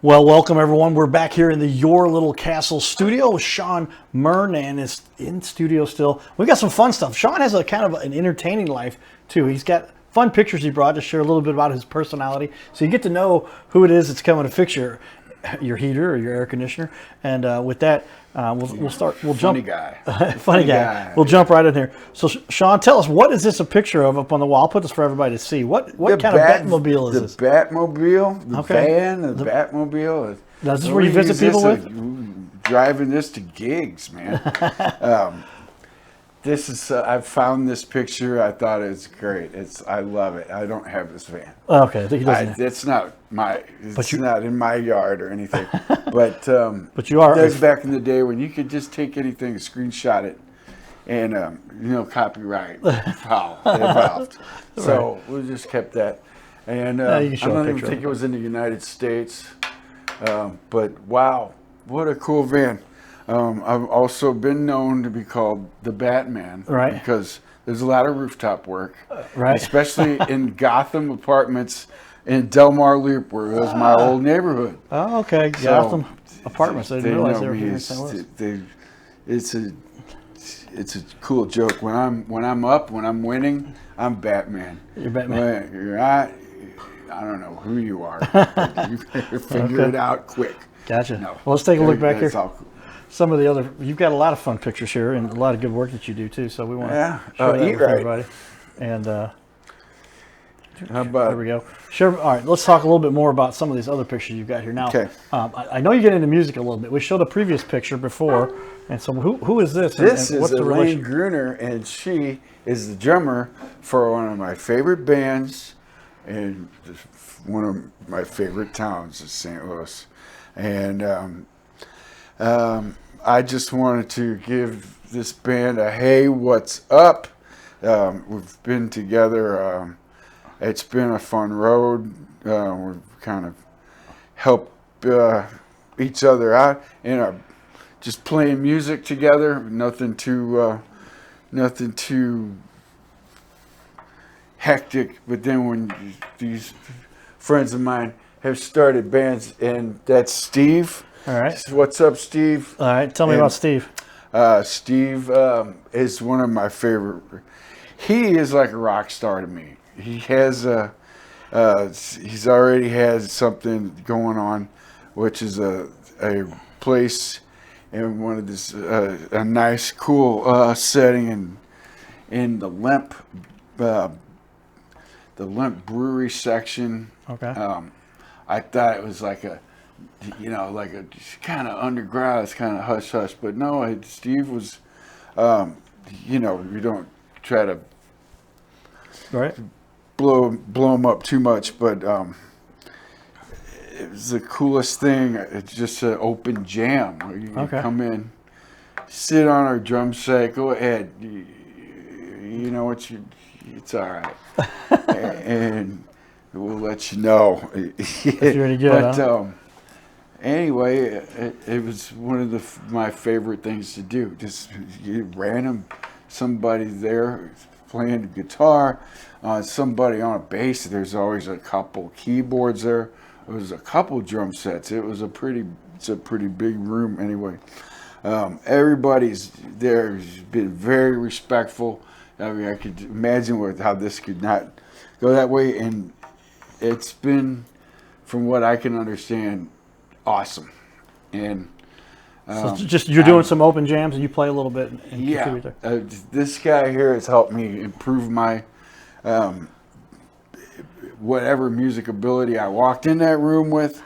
Well, welcome everyone. We're back here in the Your Little Castle studio. Shawn Murnan is in studio still. We've got some fun stuff. Shawn has a kind of an entertaining life too. He's got fun pictures he brought to share a little bit about his personality, so you get to know who it is that's coming to fix your heater or your air conditioner. And with that, we'll start. We'll Funny jump. guy. Funny guy. We'll jump right in here. So, Shawn, tell us, what is this a picture of up on the wall? I'll put this for everybody to see. What kind of Batmobile is this? The Batmobile, the van, the Batmobile. Now, is this where you visit people with? Driving this to gigs, man. This is. I found this picture. I thought it was great. I love it. I don't have this van. Okay, I think he doesn't. It's not my. It's not in my yard or anything. But you are. There's back in the day when you could just take anything, screenshot it, and copyright involved. So we just kept that. And I don't even think it was in the United States. But wow, what a cool van. I've also been known to be called the Batman, right? Because there's a lot of rooftop work, right? Especially in Gotham apartments in Del Mar Loop, where it was my old neighborhood. Oh, okay, Gotham apartments. I didn't realize they were here in St. Louis. It's a cool joke. When I'm up, when I'm winning, I'm Batman. You're Batman. You're not. I don't know who you are. You better figure it out quick. Gotcha. No. Well, let's take a look back here. All cool. Some of the other, you've got a lot of fun pictures here and a lot of good work that you do too. So we want to share that with everybody. And how about, there we go. Sure. All right. Let's talk a little bit more about some of these other pictures you've got here now. Okay. I know you get into music a little bit. We showed a previous picture before, and so who is this? This and is what's the Elaine Gruner, and she is the drummer for one of my favorite bands in one of my favorite towns is St. Louis. And I just wanted to give this band a hey, what's up? We've been together. It's been a fun road. We've kind of helped each other out and just playing music together. Nothing too hectic. But then when these friends of mine have started bands, and that's Steve. All right. What's up, Steve? All right. Tell me about Steve. Steve is one of my favorite. He is like a rock star to me. He has he's already has something going on, which is a place in one of this a nice, cool setting in the Lemp Brewery section. Okay. I thought it was like a kind of underground, it's kind of hush hush, but no, Steve was, we don't try to blow him up too much, but it was the coolest thing. It's just an open jam where you can come in, sit on our drum set, go ahead, you know what it's all right, and we'll let you know if you're any good. But anyway, it was one of my favorite things to do. Just random somebody there playing the guitar, somebody on a bass. There's always a couple keyboards there. There was a couple drum sets. It's a pretty big room anyway. Everybody's there has been very respectful. I mean, I could imagine how this could not go that way, and it's been, from what I can understand, awesome. And so just you're doing some open jams and you play a little bit. And this guy here has helped me improve my whatever music ability I walked in that room with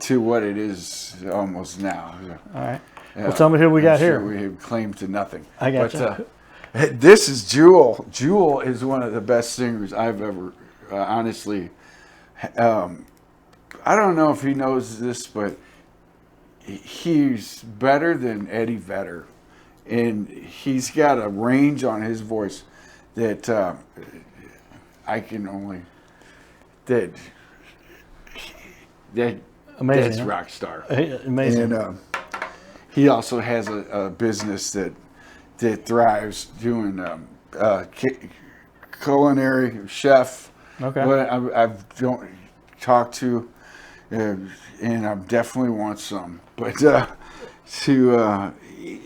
to what it is almost now. All right. Well, tell me who we got here. We have claim to nothing. I got you. This is Jewel. Jewel is one of the best singers I've ever, honestly. I don't know if he knows this, but he's better than Eddie Vedder. And he's got a range on his voice that I can only... That amazing, that's rock star. Amazing. And he also has a business that thrives doing culinary chef. Okay. But I don't talk to and I definitely want some. But to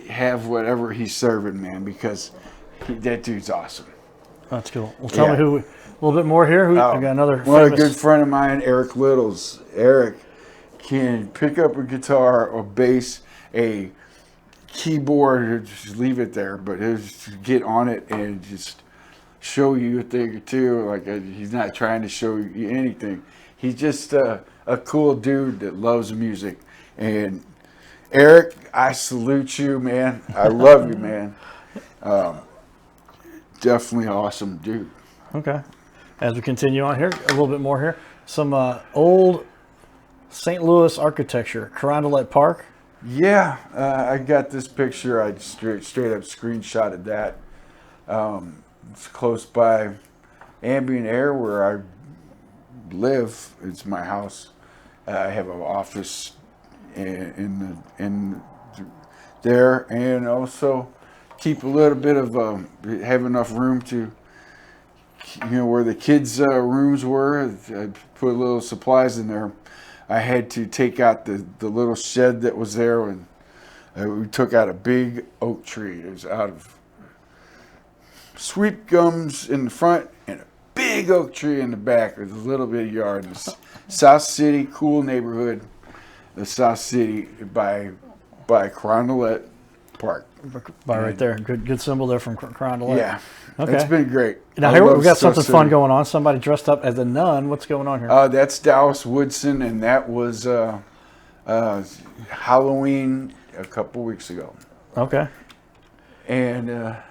have whatever he's serving, man, because that dude's awesome. That's cool. Well, tell me who. A little bit more here. I got another. One famous... a good friend of mine, Eric Littles. Eric can pick up a guitar, a bass, a keyboard, or just leave it there, but he'll just get on it and just show you a thing or two. Like he's not trying to show you anything. He's just a cool dude that loves music. And Eric, I salute you, man. I love you, man. Definitely awesome dude. Okay. As we continue on here, a little bit more here. Some old St. Louis architecture, Carondelet Park. Yeah, I got this picture. I straight up screenshotted that. It's close by Ambient Air where I live. It's my house. I have an office in there, and also keep a little bit of have enough room to, where the kids' rooms were. I put little supplies in there. I had to take out the little shed that was there, and we took out a big oak tree. It was out of sweet gums in the front and a big oak tree in the back with a little bit of yard. South City, cool neighborhood. The South City by Carondelet Park. By right there. Good symbol there from Carondelet. Yeah. Okay. It's been great. Now here we've got something fun going on. Somebody dressed up as a nun. What's going on here? That's Dallas Woodson, and that was Halloween a couple weeks ago. Okay. And now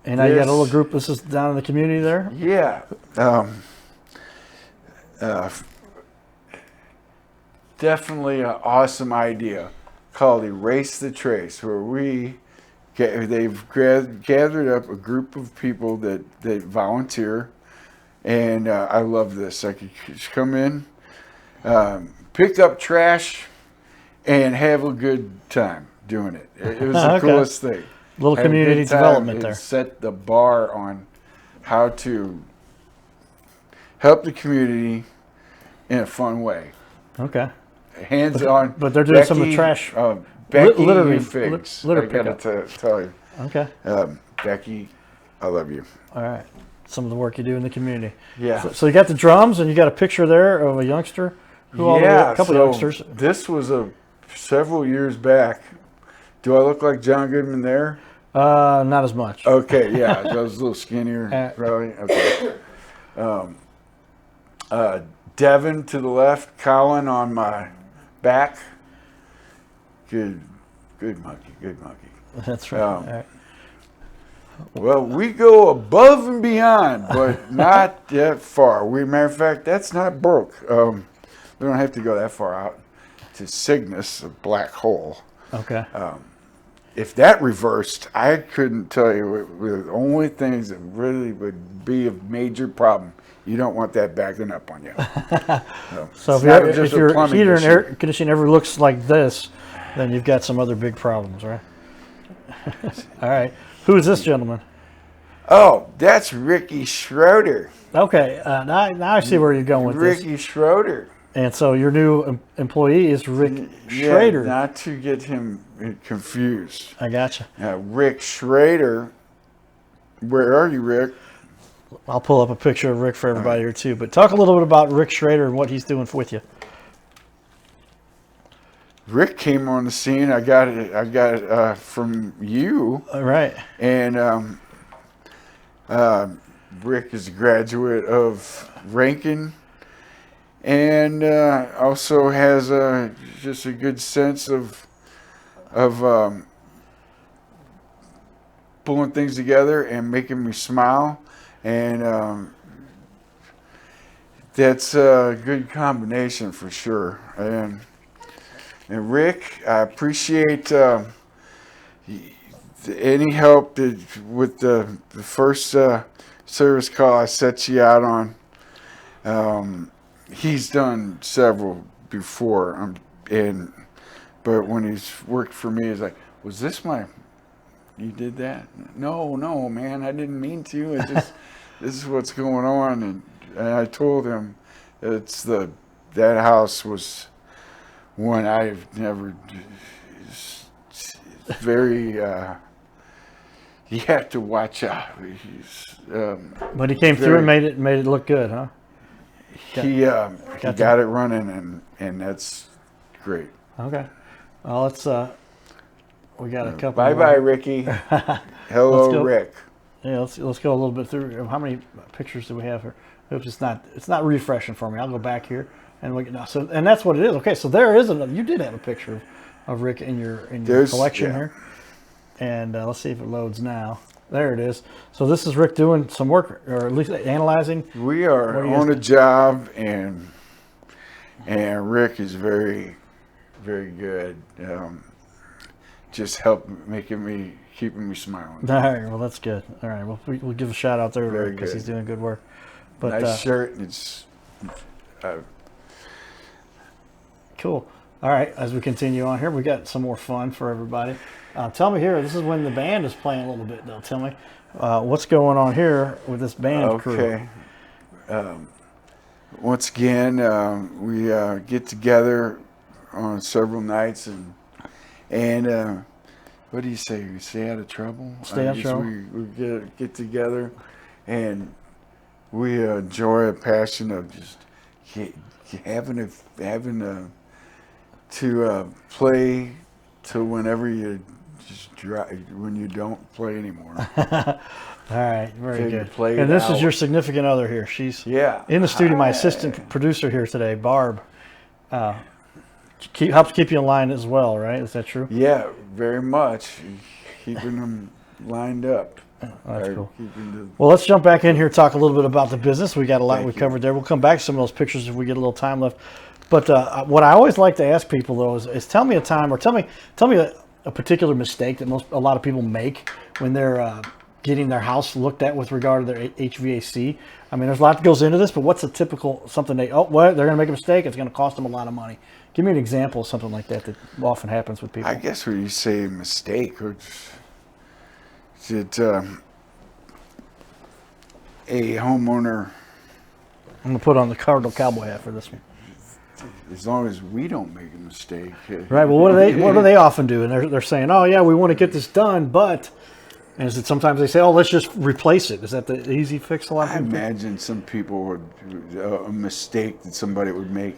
you got a little group. This is down in the community there? Yeah. Definitely an awesome idea called Erase the Trace, where they've gathered up a group of people that volunteer, and I love this. I could just come in, pick up trash, and have a good time doing it. It was the coolest thing. Little community development there. Set the bar on how to help the community in a fun way. Okay. Hands-on. But they're doing some of the trash. Becky, literally, you figs. litter I gotta tell you. Okay. Becky, I love you. All right. Some of the work you do in the community. Yeah. So you got the drums, and you got a picture there of a youngster. A couple youngsters. This was several years back. Do I look like John Goodman there? Not as much. Okay, yeah. I was a little skinnier, probably. Okay. Devin to the left, Colin on my back. Good monkey. That's right. All right. Well, we go above and beyond, but not that far. Matter of fact, that's not broke. We don't have to go that far out to Cygnus, a black hole. Okay. If that reversed, I couldn't tell you. The only things that really would be a major problem. You don't want that backing up on you. So if your heater and air conditioning ever looks like this, then you've got some other big problems, right? All right. Who is this gentleman? Oh, that's Ricky Schroeder. Okay. Now I see where you're going with Ricky Schroeder. And so your new employee is Rick Schrader. Not to get him confused. I gotcha. Rick Schrader. Where are you, Rick? I'll pull up a picture of Rick for everybody here too. But talk a little bit about Rick Schrader and what he's doing with you. Rick came on the scene. I got it from you. All right. And Rick is a graduate of Rankin, and also has just a good sense of pulling things together and making me smile. And that's a good combination for sure. And Rick, I appreciate any help with the first service call I set you out on. He's done several before, but when he's worked for me, he's like, "Was this you did that?" No, man, I didn't mean to. It just this is what's going on, and I told him that house was one I've never. It's very. You have to watch out. But he came through and made it look good, huh? He got it running, and that's great. Okay. Well, let's. We got a couple. Bye bye, Ricky. Hello, Rick. Yeah, let's go a little bit through. How many pictures do we have here? It's not refreshing for me. I'll go back here and look at so, and that's what it is. Okay, so there is another. You did have a picture of Rick in your collection here, and let's see if it loads now. There it is. So this is Rick doing some work, or at least analyzing. We are on a job, and Rick is very, very good. Just keeping me smiling. All right, well that's good. All right, well we'll give a shout out there to Rick because he's doing good work. But nice shirt. It's cool. All right, as we continue on here, we got some more fun for everybody. Tell me here, this is when the band is playing a little bit, though. Tell me what's going on here with this band crew. Okay. Once again, we get together on several nights, and what do you say? We stay out of trouble. Stay out of trouble. We get together, and we enjoy a passion of just having to play to whenever you just when you don't play anymore. All right, very good. And this is your significant other here. She's in the studio. My assistant producer here today, Barb, helps keep you in line as well, right? Is that true? Yeah, very much. Keeping them lined up. Oh, that's cool. Well, let's jump back in here and talk a little bit about the business. We got a lot we covered there. We'll come back to some of those pictures if we get a little time left. But what I always like to ask people, though, is tell me a time, or tell me a particular mistake that a lot of people make when they're getting their house looked at with regard to their HVAC. I mean, there's a lot that goes into this, but what's a typical something they're going to make a mistake? It's going to cost them a lot of money. Give me an example of something like that often happens with people. I guess when you say mistake, or it a homeowner. I'm going to put on the Cardinal Cowboy hat for this one. As long as we don't make a mistake. Right. Well, what do they often do? And they're saying, oh yeah, we want to get this done, but, and is it sometimes they say, oh, let's just replace it. Is that the easy fix? A lot of people imagine some people would a mistake that somebody would make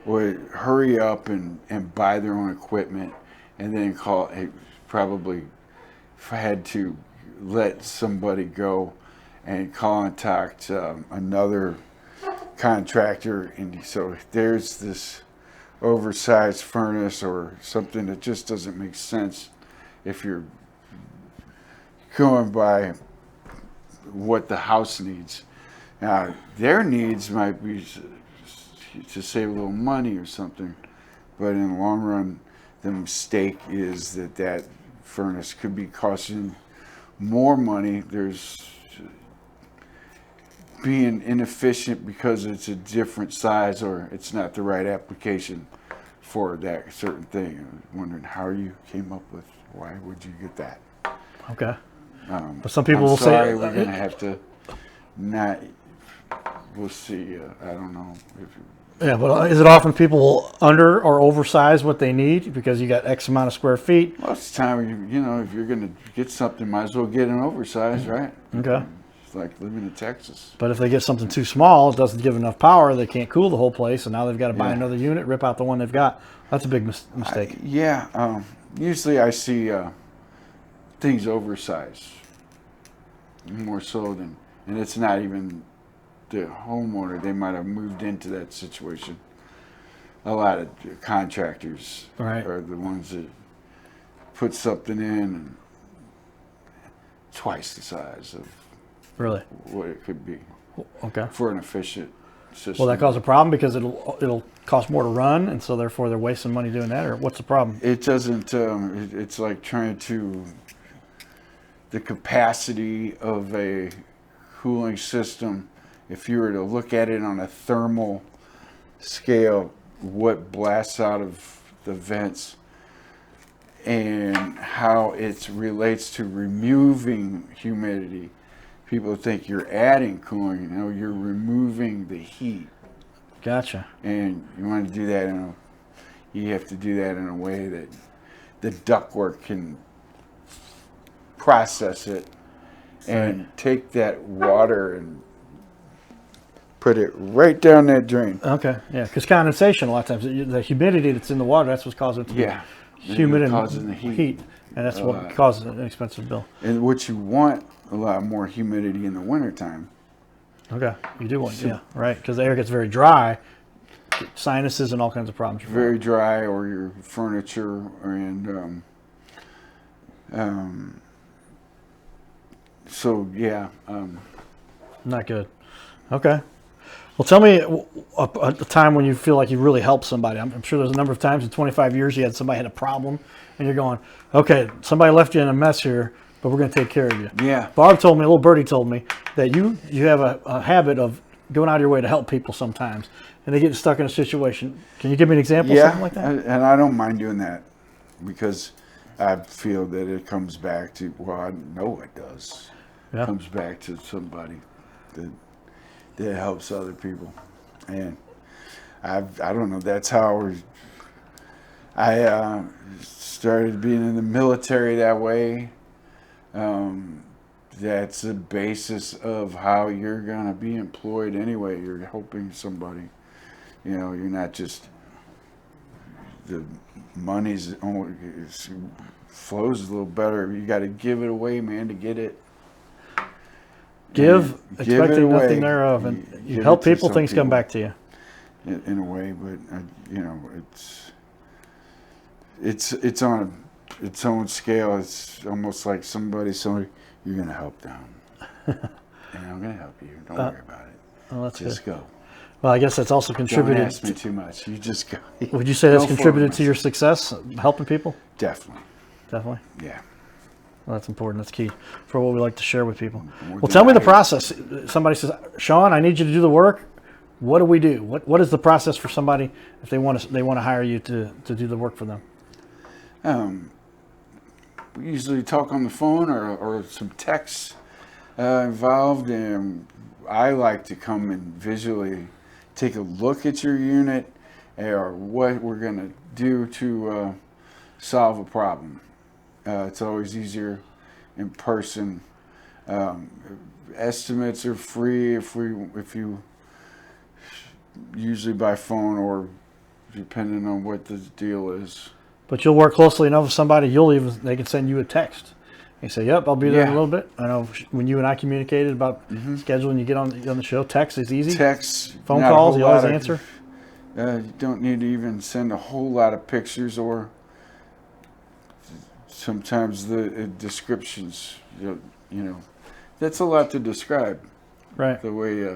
would hurry up and buy their own equipment, and then probably had to let somebody go and contact another contractor, and so there's this oversized furnace or something that just doesn't make sense if you're going by what the house needs. Now, their needs might be to save a little money or something, but in the long run, the mistake is that furnace could be costing more money. There's being inefficient because it's a different size or it's not the right application for that certain thing. I was wondering how you came up with why would you get that. Okay. But some people will say we're going to have to not. We'll see. I don't know. Yeah, but is it often people under or oversize what they need because you got X amount of square feet? Most of the time, if you're going to get something, might as well get an oversized, right? Okay. It's like living in Texas. But if they get something too small, it doesn't give enough power, they can't cool the whole place, and now they've got to buy another unit, rip out the one they've got. That's a big mistake. Usually I see things oversized more so than, and it's not even the homeowner. They might have moved into that situation. A lot of contractors are the ones that put something in and twice the size of what it could be. Okay. For an efficient system. Will that cause a problem because it'll cost more to run, and so therefore they're wasting money doing that, or what's the problem? It doesn't. It's like trying to the capacity of a cooling system. If you were to look at it on a thermal scale, what blasts out of the vents and how it relates to removing humidity. People think you're adding cooling. You're removing the heat. Gotcha. And you want to do that in you have to do that in a way that the ductwork can process it and take that water and put it right down that drain. Okay, yeah, because condensation a lot of times, the humidity that's in the water, that's what's causing it to be humid and causing the heat. and that's what causes an expensive bill. And what you want a lot more humidity in the wintertime. Okay, you do want, yeah, right, because the air gets very dry, sinuses and all kinds of problems. Very dry, or your furniture, and so yeah. Not good. Okay. Well, tell me a time when you feel like you really helped somebody. I'm sure there's a number of times in 25 years you had somebody had a problem, and you're going, okay, somebody left you in a mess here, but we're going to take care of you. Yeah. Barb told me, a little birdie told me, that you have a habit of going out of your way to help people sometimes, and they get stuck in a situation. Can you give me an example of something like that? And I don't mind doing that because I feel that it comes back to, well, I know it does. Yeah. It comes back to somebody that helps other people. And I don't know, that's how I started being in the military that way. That's the basis of how you're going to be employed anyway. You're helping somebody. You know, you're not just, the money's only flows a little better. You got to give it away, man, to get it. Give, it expecting away. nothing thereof, and you Give help it to people, some things come people. back to you. In a way, but you know, it's on its own scale. It's almost like somebody, you're gonna help them, and I'm gonna help you. Don't worry about it. Well, that's Just good. go. Well, I guess that's also Don't contributed. ask me too much. You just go. Would you say that's Go for contributed it, to your success, helping people? Definitely. Definitely. Yeah. Well, that's important. That's key for what we like to share with people. More Well, than tell me the I- process. Somebody says, Shawn, I need you to do the work. What do we do? What is the process for somebody if they want to hire you to do the work for them? We usually talk on the phone or some texts involved, and I like to come and visually take a look at your unit or what we're going to do to solve a problem. It's always easier in person. Estimates are free if you usually by phone or depending on what the deal is. But you'll work closely enough with somebody, they can send you a text. You say, yep, I'll be there in a little bit. I know when you and I communicated about scheduling, you get on the show, text is easy. Text, Phone not a calls, whole you always lot of- answer. You don't need to even send a whole lot of pictures, or sometimes the descriptions, you know, that's a lot to describe. Right. The way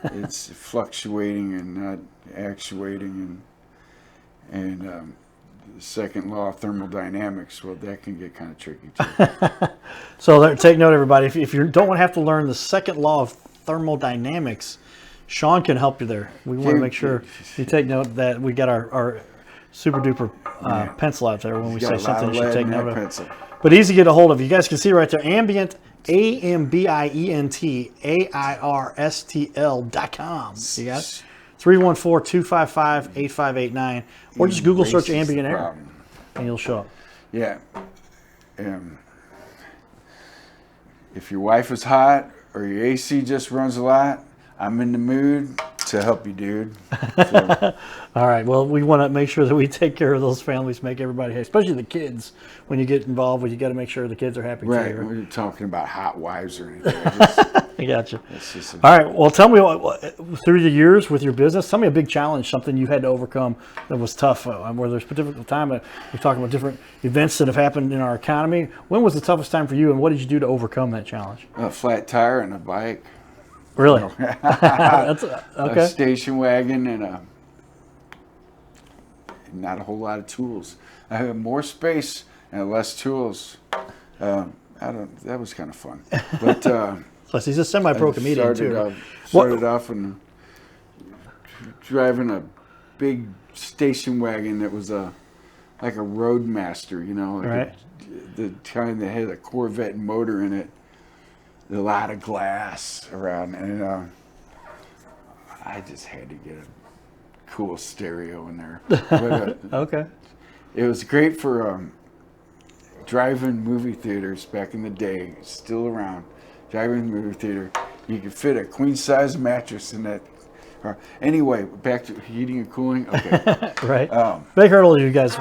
it's fluctuating and not actuating, and the second law of thermodynamics, well, that can get kind of tricky too. So take note, everybody. If you don't want to have to learn the second law of thermodynamics, Shawn can help you there. We want to make sure you take note that we got our super duper pencil out there when we say something you should take note of. Pencil. But easy to get a hold of. You guys can see right there, Ambient, Ambient, AIRSTL.com. You got it? 314-255-8589. Or just Google search Erases Ambient the Air, problem. and you'll show up. Yeah. If your wife is hot or your AC just runs a lot, I'm in the mood to help you, dude. So, All right. Well, we want to make sure that we take care of those families, make everybody happy, especially the kids. When you get involved, you got to make sure the kids are happy right. too. We're talking about hot wives or anything. I got you. It's just All right. Well, tell me through the years with your business, tell me a big challenge, something you had to overcome that was tough. Where there's a particular time, we're talking about different events that have happened in our economy. When was the toughest time for you, and what did you do to overcome that challenge? a flat tire and a bike. Really? That's okay. A station wagon and not a whole lot of tools. I have more space and less tools. That was kind of fun. But Plus, he's a semi-pro comedian too. Started off and driving a big station wagon that was like a Roadmaster, you know, like Right. the kind that had a Corvette motor in it. A lot of glass around, and I just had to get a cool stereo in there. But, Okay. it was great for drive-in movie theaters back in the day. Still around. Drive-in movie theater. You could fit a queen-size mattress in that. Anyway, back to heating and cooling. Okay. Right. Big hurdle, you guys,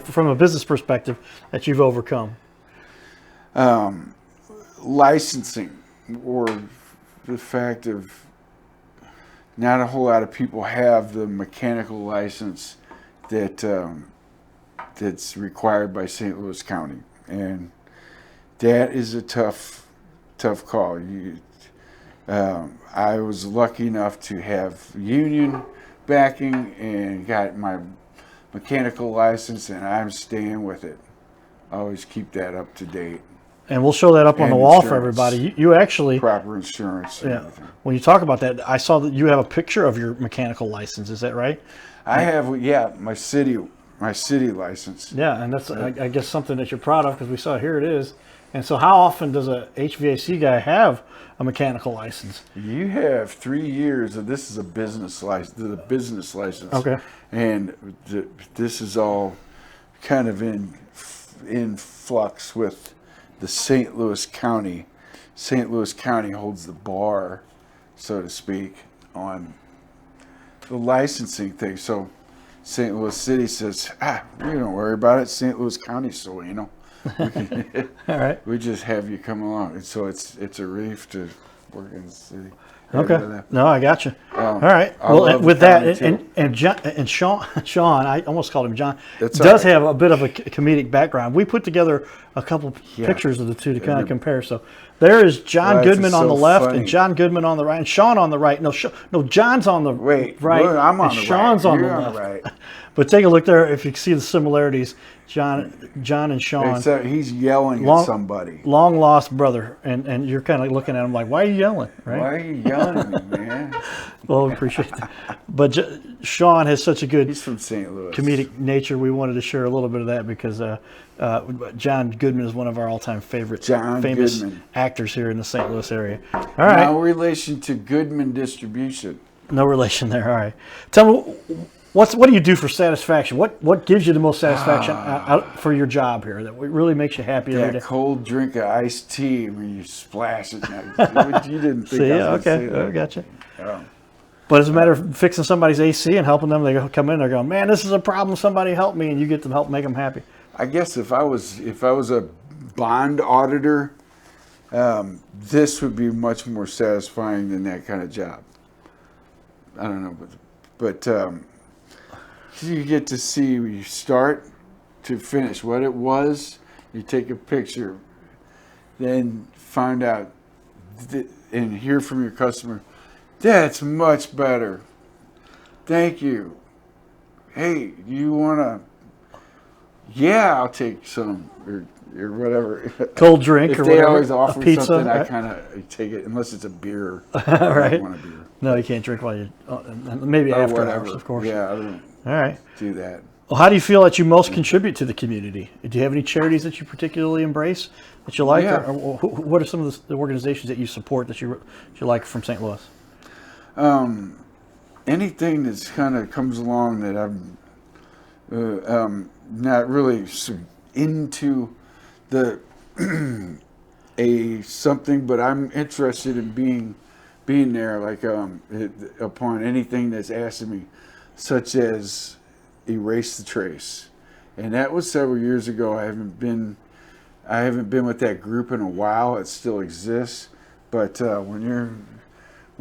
from a business perspective, that you've overcome. Licensing, or the fact of not a whole lot of people have the mechanical license that that's required by St. Louis County, and that is a tough call. I was lucky enough to have union backing and got my mechanical license, and I'm staying with it. I always keep that up to date. And we'll show that up on the wall for everybody. You actually, proper insurance. And everything. When you talk about that, I saw that you have a picture of your mechanical license. Is that right? I have, my city license. Yeah, and that's I guess something that you're proud of, because we saw here it is. And so, how often does a HVAC guy have a mechanical license? You have 3 years of this is a business license. The business license. Okay. And this is all kind of in flux with the St. Louis County. St. Louis County holds the bar, so to speak, on the licensing thing. So St. Louis City says, you don't worry about it. St. Louis County, so you know. All right. We just have you come along. And so it's a relief to work in the city. Okay. No, I got you. All right. Well, with that, and Shawn, I almost called him John, does have a bit of a comedic background. We put together a couple pictures of the two to kind of compare. So there is John Goodman on the left and John Goodman on the right, and Shawn on the right. No, John's on the right. I'm on the Shawn's right. on the left. Right. But take a look there. If you see the similarities, John and Shawn. Except he's yelling at somebody. Long lost brother, and you're kind of looking at him like, why are you yelling? Right? Why are you yelling at me, man? Well, we appreciate that. But Shawn has such a good he's from St. Louis. Comedic nature. We wanted to share a little bit of that because John Goodman is one of our all-time favorite famous actors here in the St. Louis area. All right. No relation to Goodman Distribution. No relation there. All right. Tell me, what do you do for satisfaction? What gives you the most satisfaction for your job here? That really makes you happy every day? That cold drink of iced tea when you splash it. You didn't think I was okay. Say that. I gotcha. But it's a matter of fixing somebody's AC and helping them. They come in, they're going, man, this is a problem. Somebody help me, and you get to help make them happy. I guess if I was a bond auditor, this would be much more satisfying than that kind of job. I don't know, but you get to see you start to finish what it was. You take a picture, then find out and hear from your customer. That's much better. Thank you. Hey, you wanna? Yeah, I'll take some or whatever. Cold drink if or they whatever. always offer pizza, something, right? I kind of take it unless it's a beer. Right. I don't want a beer. No, you can't drink while you. Maybe after hours, of course. Yeah, I don't. All right. Do that. Well, how do you feel that you most contribute to the community? Do you have any charities that you particularly embrace that you like? Yeah. Or what are some of the organizations that you support that you like from St. Louis? Anything that's kind of comes along that I'm not really into the something, but I'm interested in being there. Like upon anything that's asked of me, such as Erase the Trace, and that was several years ago. I haven't been with that group in a while. It still exists, but when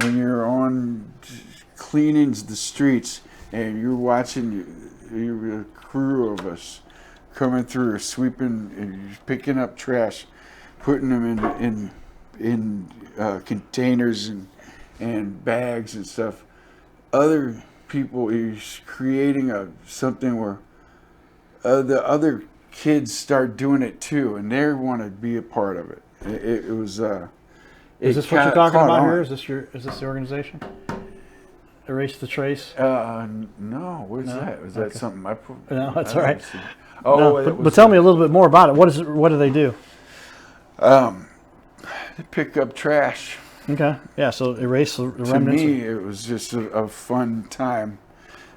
you're on cleaning the streets and you're watching a crew of us coming through, sweeping and picking up trash, putting them in containers and bags and stuff. Other people is creating something where the other kids start doing it too, and they want to be a part of it. It was. Is this what you're talking about here? Is this the organization? Erase the Trace? No. What is that? Is that something I put? No, that's all right. But tell me a little bit more about it. What do they do? They pick up trash. Okay. Yeah. So erase the remnants. To me, it was just a fun time.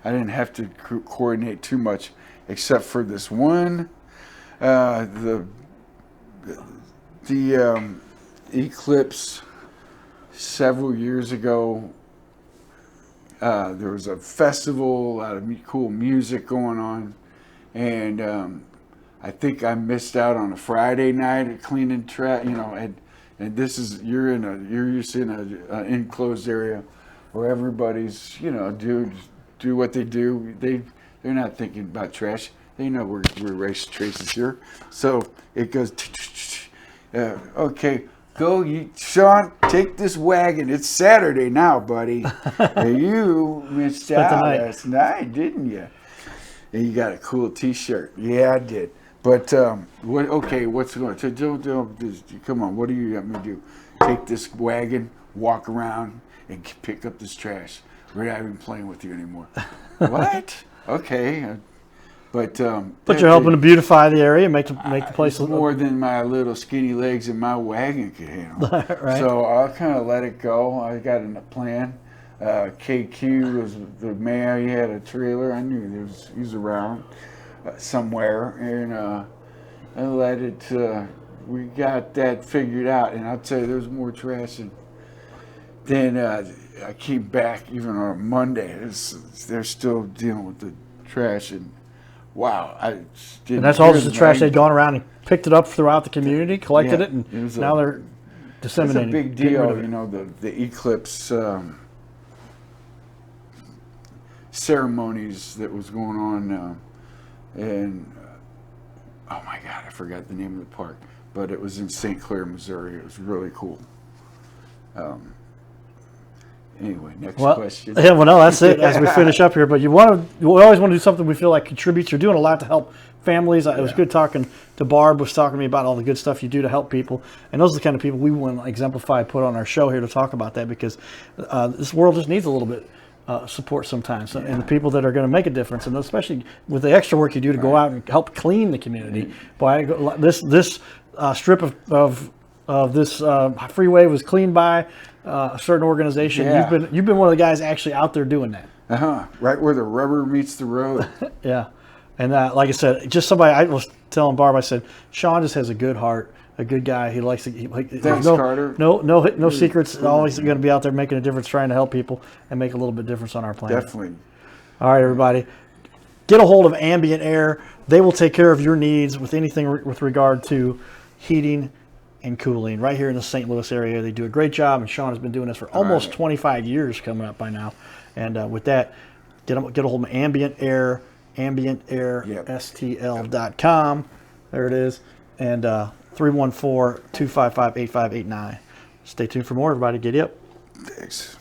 I didn't have to coordinate too much, except for this one, the eclipse several years ago. There was a festival, a lot of cool music going on, and I think I missed out on a Friday night at cleaning trash. And this is you're just in an enclosed area where everybody's do what they do. They're not thinking about trash. They know we're race traces here. So it goes. Okay, go, Shawn. Take this wagon. It's Saturday now, buddy. You missed out last night, didn't you? And you got a cool T-shirt. Yeah, I did. But what's going to don't come on? What do you want me to do? Take this wagon, walk around, and pick up this trash. We're not even playing with you anymore. What? Okay. But you're helping to beautify the area, make the place more than my little skinny legs and my wagon could handle. Right. So I'll kind of let it go. I got a plan. KQ was the man. He had a trailer. I knew he was around somewhere, and I let it. We got that figured out, and I'll tell you, there's more trash. And then I came back even on Monday. They're still dealing with the trash, and wow, and that's all just the trash they'd gone around and picked it up throughout the community, collected it, and now they're disseminating. It's a big deal, the eclipse ceremonies that was going on, and oh my God, I forgot the name of the park, but it was in St. Clair, Missouri. It was really cool. Anyway, next question. Yeah, well, no, that's it as we finish up here. But we always want to do something we feel like contributes. You're doing a lot to help families. It was good talking to Barb, was talking to me about all the good stuff you do to help people. And those are the kind of people we want to exemplify, put on our show here to talk about that, because this world just needs a little bit support sometimes. And the people that are going to make a difference, and especially with the extra work you do to go out and help clean the community. Boy, this strip of this freeway was cleaned by a certain organization. Yeah. You've been one of the guys actually out there doing that. Right where the rubber meets the road. Yeah, and like I said, just somebody. I was telling Barb, I said, Shawn just has a good heart, a good guy. He likes to. Thanks, Carter. No secrets. Always going to be out there making a difference, trying to help people and make a little bit of difference on our planet. Definitely. All right, everybody, get a hold of Ambient Air. They will take care of your needs with anything with regard to heating and cooling right here in the St. Louis area. They do a great job, and Shawn has been doing this for almost 25 years coming up by now. And with that, get a hold of Ambient Air, ambientairstl.com. There it is. And 314-255-8589. Stay tuned for more, everybody. Giddy up. Thanks.